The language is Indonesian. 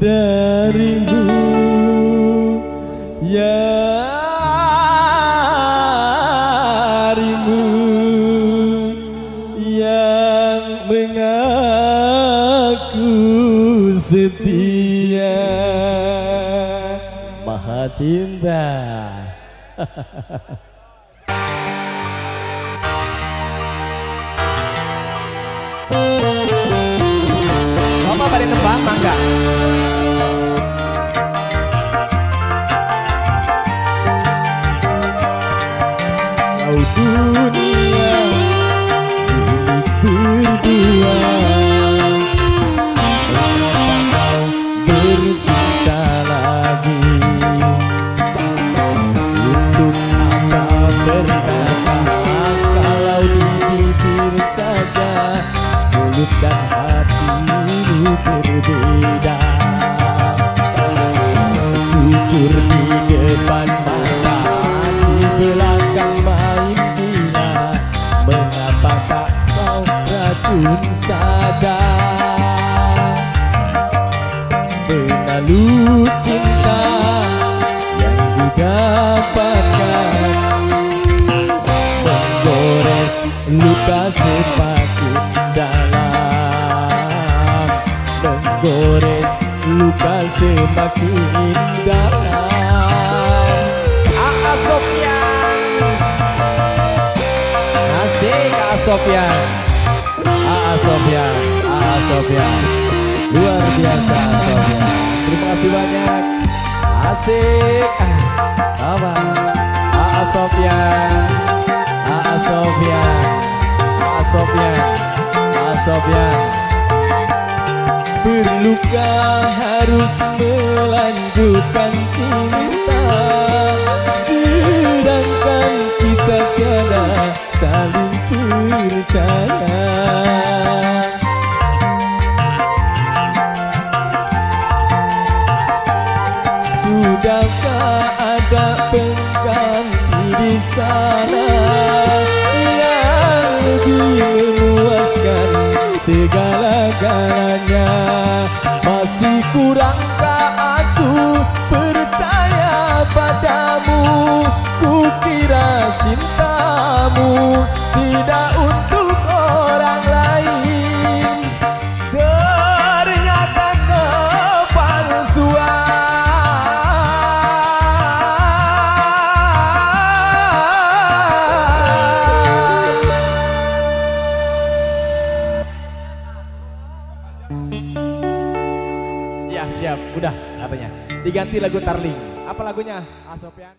darimu ya harimu yang mengaku setia Maha Cinta. Bapak pada nembang mangga. Kau dunia berdua, mengapa kau bercinta lagi? Untuk apa berkata kalau di bibir saja mulut dan hatimu berbeda? Jujur di depan mata, di belakang main gila. Mengapa tak kau racun saja? Menalu cinta yang didapatkan, menggores luka semakin dalam, menggores luka semakin dalam. Aa Sofyan. Asik Aa Sofyan, Aa Sofyan, Aa Sofyan, luar biasa Aa Sofyan. Terima kasih banyak. Asik. Apa? Aa Sofyan, Aa Sofyan, Aa Sofyan, Aa Sofyan. Perlukah harus melanjutkan cinta, sedangkan kita tiada saling percaya? Sudahkah ada pengganti di sana yang lebih memuaskan segala-galanya? Masih kurangkah aku percaya padamu? Kukira cintamu tidak untuk orang lain, ternyata kepalsuan. Ya siap, udah katanya. Diganti lagu Tarling. Apa lagunya? Aa Sofyan.